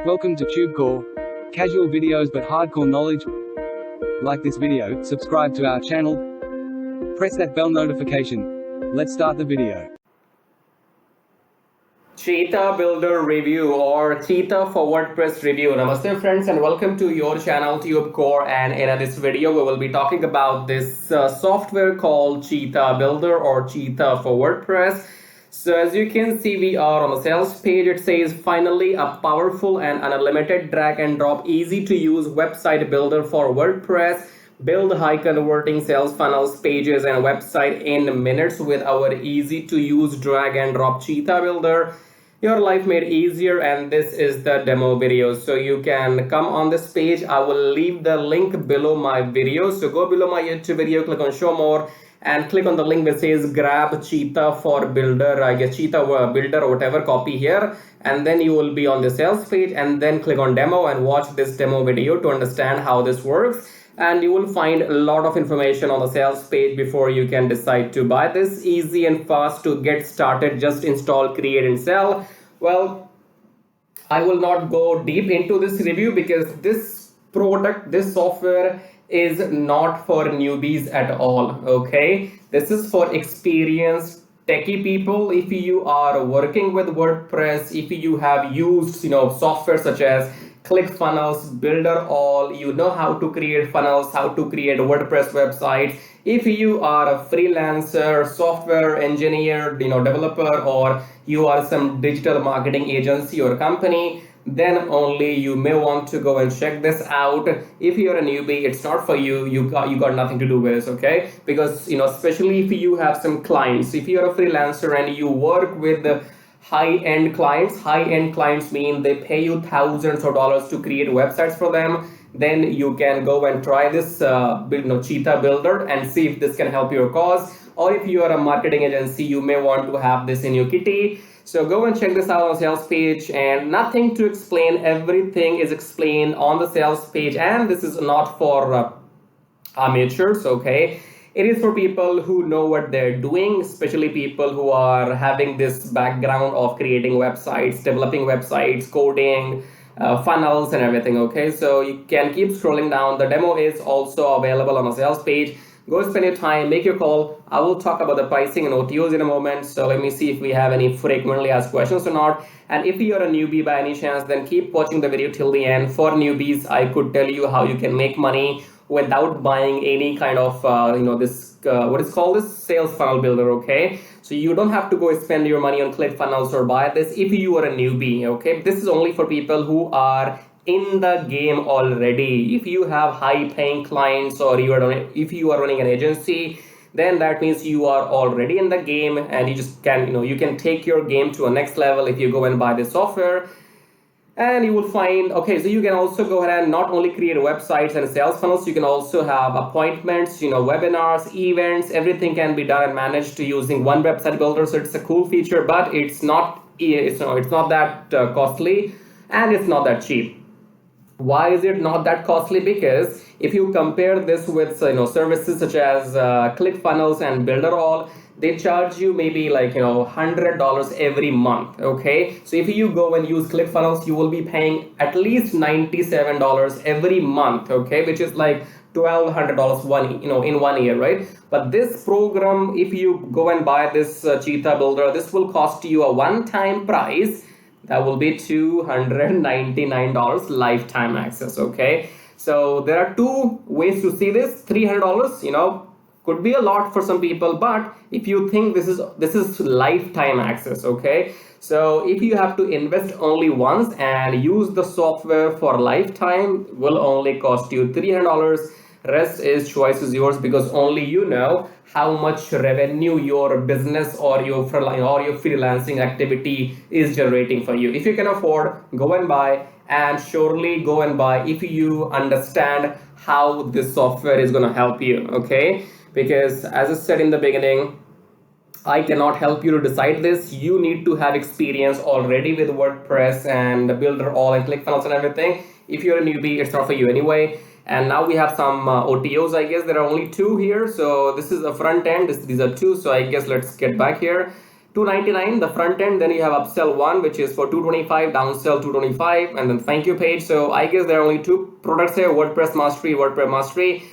Welcome to TubeCore. Casual videos but hardcore knowledge. Like this video, subscribe to our channel, press that bell notification. Let's start the video. Cheetah Builder review or Cheetah for WordPress review. Namaste friends and welcome to your channel TubeCore, and in this video we will be talking about this software called Cheetah Builder or Cheetah for WordPress. So as you can see, we are on the sales page. It says finally a powerful and unlimited drag and drop easy to use website builder for WordPress. Build high converting sales funnels, pages and website in minutes with our easy to use drag and drop Cheetah Builder. Your life made easier, and this is the demo video. So you can come on this page. I will leave the link below my video. So go below my YouTube video, click on show more and click on the link that says grab Cheetah for Builder, I guess Cheetah Builder or whatever, copy here, and then you will be on the sales page, and then click on demo and watch this demo video to understand how this works. And you will find a lot of information on the sales page before you can decide to buy this. Easy and fast to get started. Just install, create and sell. Well, I will not go deep into this review because this product, this software is not for newbies at all. Okay, this is for experienced techie people. If you are working with WordPress, if you have used software such as ClickFunnels, builderall, you know how to create funnels, how to create WordPress websites. If you are a freelancer, software engineer, developer, or you are some digital marketing agency or company, then only you may want to go and check this out. If you're a newbie, it's not for you. You got nothing to do with this, okay? Because especially if you have some clients, if you're a freelancer and you work with high-end clients mean they pay you thousands of dollars to create websites for them, then you can go and try this Cheetah Builder and see if this can help your cause. Or if you are a marketing agency, you may want to have this in your kitty. So go and check this out on the sales page, and nothing to explain, everything is explained on the sales page. And this is not for amateurs, okay? It is for people who know what they're doing, especially people who are having this background of creating websites, developing websites, coding, funnels and everything, okay? So you can keep scrolling down. The demo is also available on the sales page. Go spend your time, make your call. I will talk about the pricing and OTOs in a moment. So let me see if we have any frequently asked questions or not. And if you're a newbie by any chance, then keep watching the video till the end. For newbies, I could tell you how you can make money without buying any kind of what is called this sales funnel builder, okay? So you don't have to go spend your money on ClickFunnels or buy this if you are a newbie, okay? This is only for people who are in the game already. If you have high paying clients, or if you are running an agency, then that means you are already in the game, and you just can you can take your game to a next level if you go and buy this software. And you will find, okay, so you can also go ahead and not only create websites and sales funnels, you can also have appointments, webinars, events, everything can be done and managed using one website builder. So it's a cool feature, but it's not that costly, and it's not that cheap. Why is it not that costly? Because if you compare this with services such as ClickFunnels and builderall, they charge you maybe like $100 every month, okay? So if you go and use ClickFunnels, you will be paying at least $97 every month, okay, which is like $1,200 in 1 year, right? But this program, if you go and buy this Cheetah Builder, this will cost you a one-time price. That will be $299 lifetime access, okay? So there are two ways to see this. $300, could be a lot for some people, but if you think this is lifetime access, okay? So if you have to invest only once and use the software for lifetime, will only cost you $300. Rest is choice is yours, because only you know how much revenue your business or your freelancing activity is generating for you. If you can afford, go and buy, and surely go and buy if you understand how this software is going to help you, okay? Because as I said in the beginning, I cannot help you to decide this. You need to have experience already with WordPress and builderall and ClickFunnels and everything. If you're a newbie, it's not for you anyway. And now we have some OTOs. I guess there are only two here. So this is the front end. These are two. So I guess let's get back here $299 the front end, then you have upsell 1 which is for $225, downsell $225, and then thank you page. So I guess there are only 2 products here, WordPress Mastery.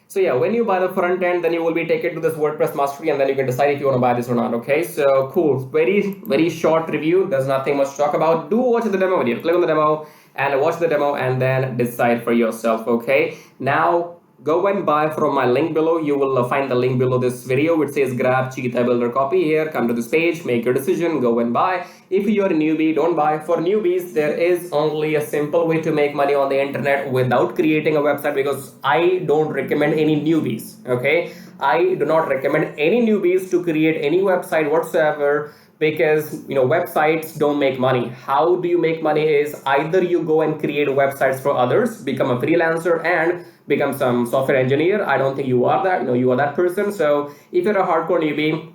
So yeah, when you buy the front end, then you will be taken to this WordPress Mastery, and then you can decide if you want to buy this or not. Okay, so cool, very short review, there's nothing much to talk about. Do watch the demo video, click on the demo and watch the demo and then decide for yourself. Okay, now go and buy from my link below. You will find the link below this video which says grab Cheetah Builder copy. Here, come to this page, make your decision, go and buy. If you are a newbie, don't buy. For newbies, there is only a simple way to make money on the internet without creating a website, because I don't recommend any newbies. Okay, I do not recommend any newbies to create any website whatsoever, because websites don't make money. How do you make money is either you go and create websites for others, become a freelancer and become some software engineer. I don't think you are that, you are that person. So if you're a hardcore newbie,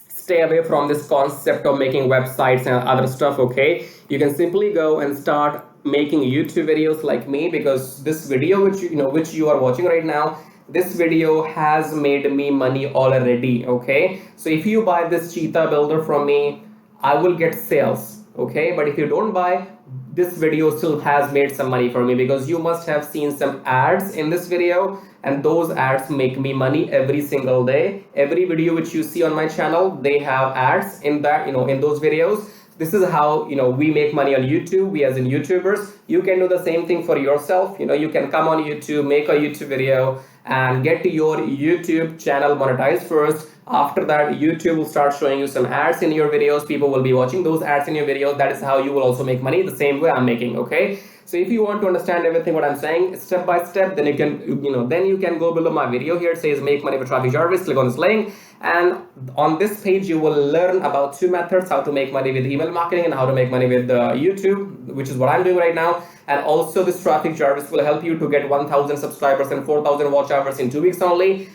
stay away from this concept of making websites and other stuff. Okay, you can simply go and start making YouTube videos like me, because this video which you are watching right now, this video has made me money already. Okay, so if you buy this Cheetah Builder from me, I will get sales. Okay, but if you don't buy, this video still has made some money for me, because you must have seen some ads in this video, and those ads make me money every single day. Every video which you see on my channel, they have ads in that, in those videos. This is how we make money on YouTube, we as in YouTubers. You can do the same thing for yourself. You can come on YouTube, make a YouTube video and get your YouTube channel monetized first. After that, YouTube will start showing you some ads in your videos. People will be watching those ads in your videos. That is how you will also make money, the same way I'm making. Okay, so if you want to understand everything what I'm saying step by step, then you can go below my video. Here it says make money with Traffic Jarvis. Click on this link, and on this page you will learn about 2 methods: how to make money with email marketing and how to make money with YouTube, which is what I'm doing right now. And also this Traffic Jarvis will help you to get 1,000 subscribers and 4,000 watch hours in 2 weeks only.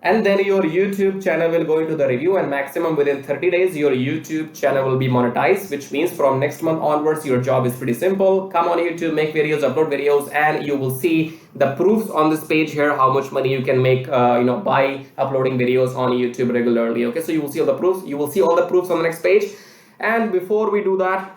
And then your YouTube channel will go into the review, and maximum within 30 days your YouTube channel will be monetized, which means from next month onwards your job is pretty simple. Come on YouTube, make videos, upload videos, and you will see the proofs on this page here, how much money you can make by uploading videos on YouTube regularly. Okay, so you will see all the proofs. You will see all the proofs on the next page. And before we do that,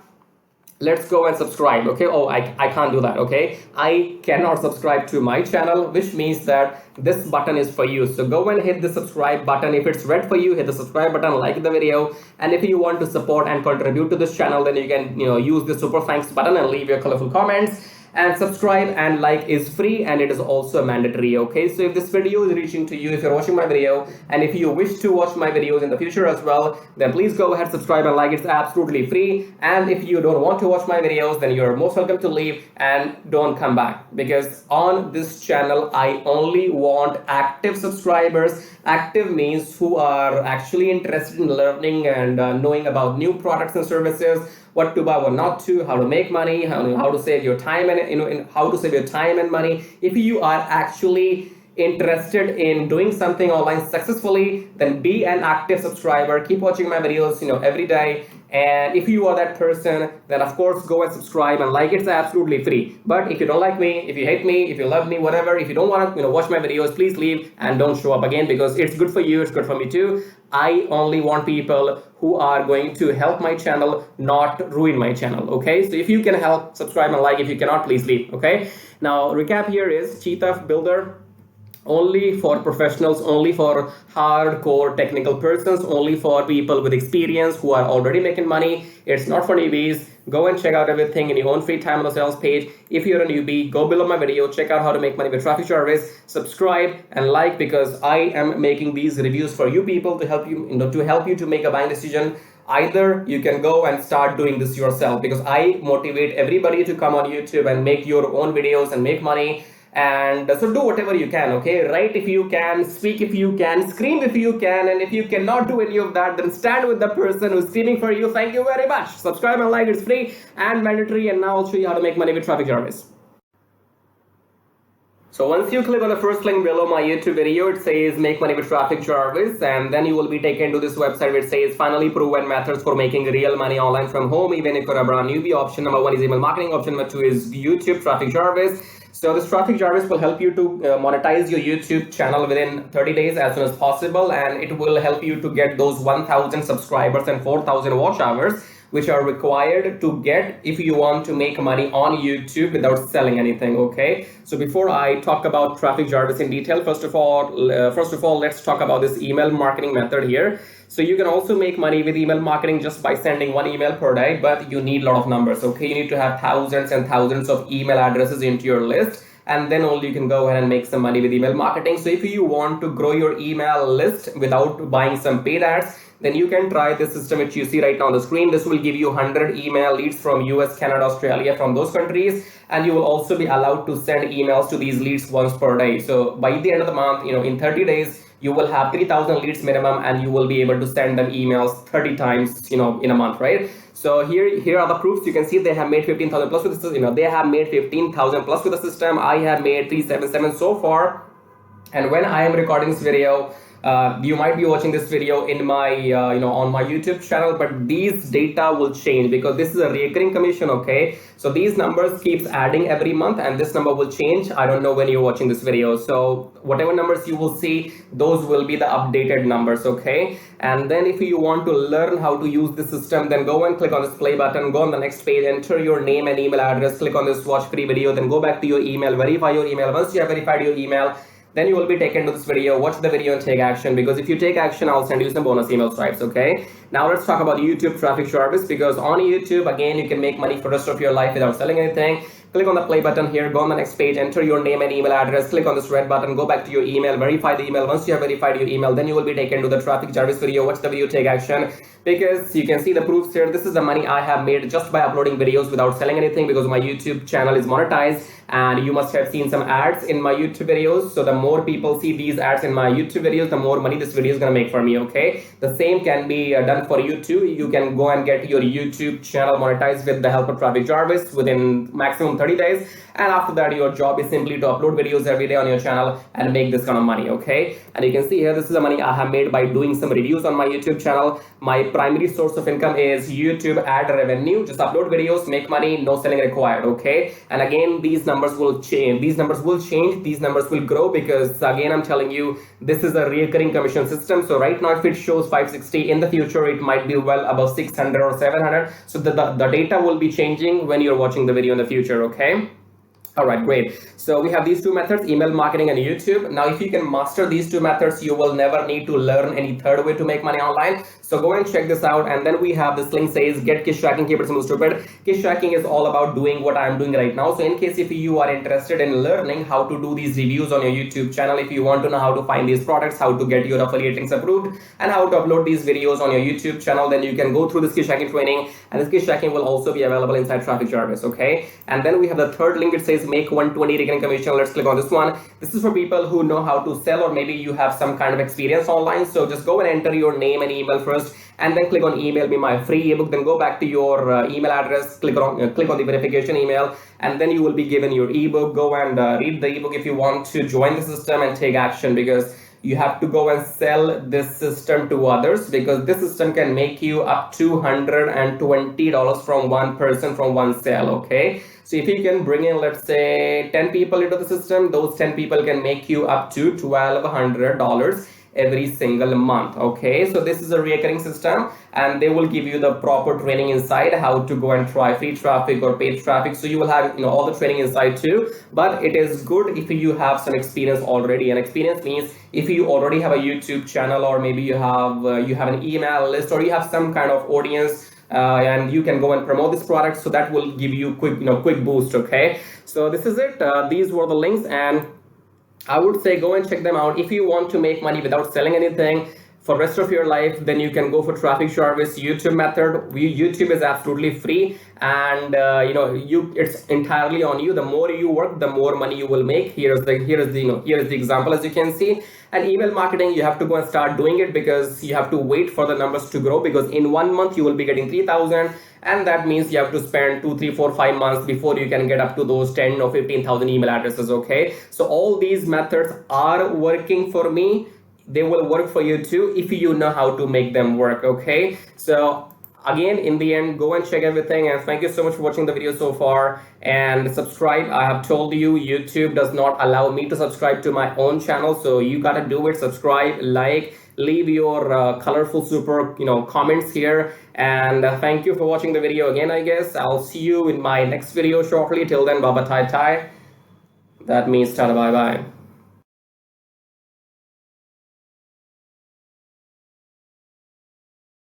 let's go and subscribe. Okay, oh, I can't do that. Okay, I cannot subscribe to my channel, which means that this button is for you. So go and hit the subscribe button. If it's red for you, hit the subscribe button, like the video. And if you want to support and contribute to this channel, then you can use the super thanks button and leave your colorful comments. And subscribe and like is free, and it is also mandatory. Okay, so if this video is reaching to you, if you're watching my video and if you wish to watch my videos in the future as well, then please go ahead, subscribe and like. It's absolutely free. And if you don't want to watch my videos, then you're most welcome to leave and don't come back, because on this channel I only want active subscribers. Active means who are actually interested in learning and knowing about new products and services, what to buy, what not to, how to make money, how to save your time, and how to save your time and money. If you are actually interested in doing something online successfully, then be an active subscriber. Keep watching my videos every day. And if you are that person, then of course go and subscribe and like. It's absolutely free. But if you don't like me, if you hate me, if you love me, whatever, if you don't want to watch my videos, please leave and don't show up again, because it's good for you, it's good for me too. I only want people who are going to help my channel, not ruin my channel. Okay, so if you can help, subscribe and like. If you cannot, please leave. Okay, now recap here is Cheetah Builder only for professionals, only for hardcore technical persons, only for people with experience who are already making money. It's not for newbies. Go and check out everything in your own free time on the sales page. If you're a newbie, go below my video, check out how to make money with Traffic Jarvis, subscribe and like, because I am making these reviews for you people to help you, to make a buying decision. Either you can go and start doing this yourself, because I motivate everybody to come on YouTube and make your own videos and make money. And so do whatever you can. Okay, write if you can, speak if you can, scream if you can, and if you cannot do any of that, then stand with the person who's screaming for you. Thank you very much. Subscribe and like. It's free and mandatory. And now I'll show you how to make money with Traffic Jarvis. So once you click on the first link below my YouTube video, it says make money with Traffic Jarvis, and then you will be taken to this website which says finally proven methods for making real money online from home, even if you're a brand newbie. Option number 1 is email marketing. Option number 2 is YouTube, Traffic Jarvis. So this traffic Jarvis will help you to monetize your YouTube channel within 30 days as soon as possible, and it will help you to get those 1,000 subscribers and 4,000 watch hours, which are required to get if you want to make money on YouTube without selling anything. Okay, so before I talk about traffic Jarvis in detail, first of all, let's talk about this email marketing method here. So you can also make money with email marketing just by sending one email per day, but you need a lot of numbers. Okay, you need to have thousands and thousands of email addresses into your list, and then only you can go ahead and make some money with email marketing. So if you want to grow your email list without buying some paid ads, then you can try this system which you see right now on the screen. This will give you 100 email leads from US, Canada, Australia, from those countries, and you will also be allowed to send emails to these leads once per day. So by the end of the month, in 30 days, you will have 3,000 leads minimum, and you will be able to send them emails 30 times, in a month, right? So here are the proofs. You can see they have made 15,000 plus with this. They have made 15,000 plus with the system. I have made 377 so far, and when I am recording this video, you might be watching this video in my on my YouTube channel, but these data will change because this is a recurring commission. Okay, so these numbers keeps adding every month, and this number will change. I don't know when you're watching this video, so whatever numbers you will see, those will be the updated numbers. Okay, and then if you want to learn how to use the system, then go and click on this play button, go on the next page, enter your name and email address, click on this watch free video, then go back to your email, verify your email. Once you have verified your email, then you will be taken to this video. Watch the video and take action, because if you take action, I'll send you some bonus email stripes. Okay, now let's talk about YouTube traffic Jarvis, because on YouTube, again, you can make money for the rest of your life without selling anything. Click on the play button here, go on the next page, enter your name and email address, click on this red button, go back to your email, verify the email. Once you have verified your email, then you will be taken to the traffic Jarvis video. Watch the video, take action, because you can see the proofs here. This is the money I have made just by uploading videos without selling anything, because my YouTube channel is monetized, and you must have seen some ads in my YouTube videos. So the more people see these ads in my YouTube videos, the more money this video is going to make for me. Okay, the same can be done for you too. You can go and get your YouTube channel monetized with the help of traffic Jarvis within maximum 30 days, and after that your job is simply to upload videos every day on your channel and make this kind of money. Okay, and you can see here, this is the money I have made by doing some reviews on my YouTube channel. My primary source of income is YouTube ad revenue. Just upload videos, make money, no selling required. Okay, and again, these numbers will change, these numbers will grow, because again, I'm telling you, this is a recurring commission system. So right now, if it shows 560, in the future it might be well above 600 or 700. So the data will be changing when you're watching the video in the future. Okay, all right, great. So we have these two methods, email marketing and YouTube. Now, if you can master these two methods, you will never need to learn any third way to make money online. So go and check this out. And then we have this link says get Kish tracking, keep it simple, stupid. Kish tracking is all about doing what I'm doing right now. So in case if you are interested in learning how to do these reviews on your YouTube channel, if you want to know how to find these products, how to get your affiliate links approved, and how to upload these videos on your YouTube channel, then you can go through this Kish tracking training. And this Kish tracking will also be available inside Traffic Jarvis. Okay, and then we have the third link. It says make 120 recurring commission. Let's click on this one. This is for people who know how to sell, or maybe you have some kind of experience online. So just go and enter your name and email first, and then click on email me my free ebook. Then go back to your email address, click on the verification email, and then you will be given your ebook. Go and read the ebook if you want to join the system and take action, because you have to go and sell this system to others, because this system can make you up to $120 from one person, from one sale. Okay, so if you can bring in, let's say, 10 people into the system, those 10 people can make you up to $1,200 every single month. Okay, so this is a recurring system, and they will give you the proper training inside how to go and try free traffic or paid traffic. So you will have all the training inside too, but it is good if you have some experience already. And experience means if you already have a YouTube channel, or maybe you have an email list, or you have some kind of audience, and you can go and promote this product, so that will give you quick boost. Okay, so this is it. These were the links, and I would say go and check them out. If you want to make money without selling anything for the rest of your life, then you can go for Traffic Jarvis YouTube method. YouTube is absolutely free, and it's entirely on you. The more you work, the more money you will make. Here is the example, as you can see. And email marketing, you have to go and start doing it, because you have to wait for the numbers to grow, because in 1 month you will be getting 3,000, and that means you have to spend 2, 3, 4, 5 months before you can get up to those 10 or 15,000 email addresses. Okay, so all these methods are working for me. They will work for you too if you know how to make them work. Okay, so again, in the end, go and check everything, and thank you so much for watching the video so far, and subscribe. I have told you YouTube does not allow me to subscribe to my own channel, so you gotta do it. Subscribe, like, leave your colorful super comments here, and thank you for watching the video again. I guess I'll see you in my next video shortly. Till then, bye bye, tai tai. That means tada, bye bye.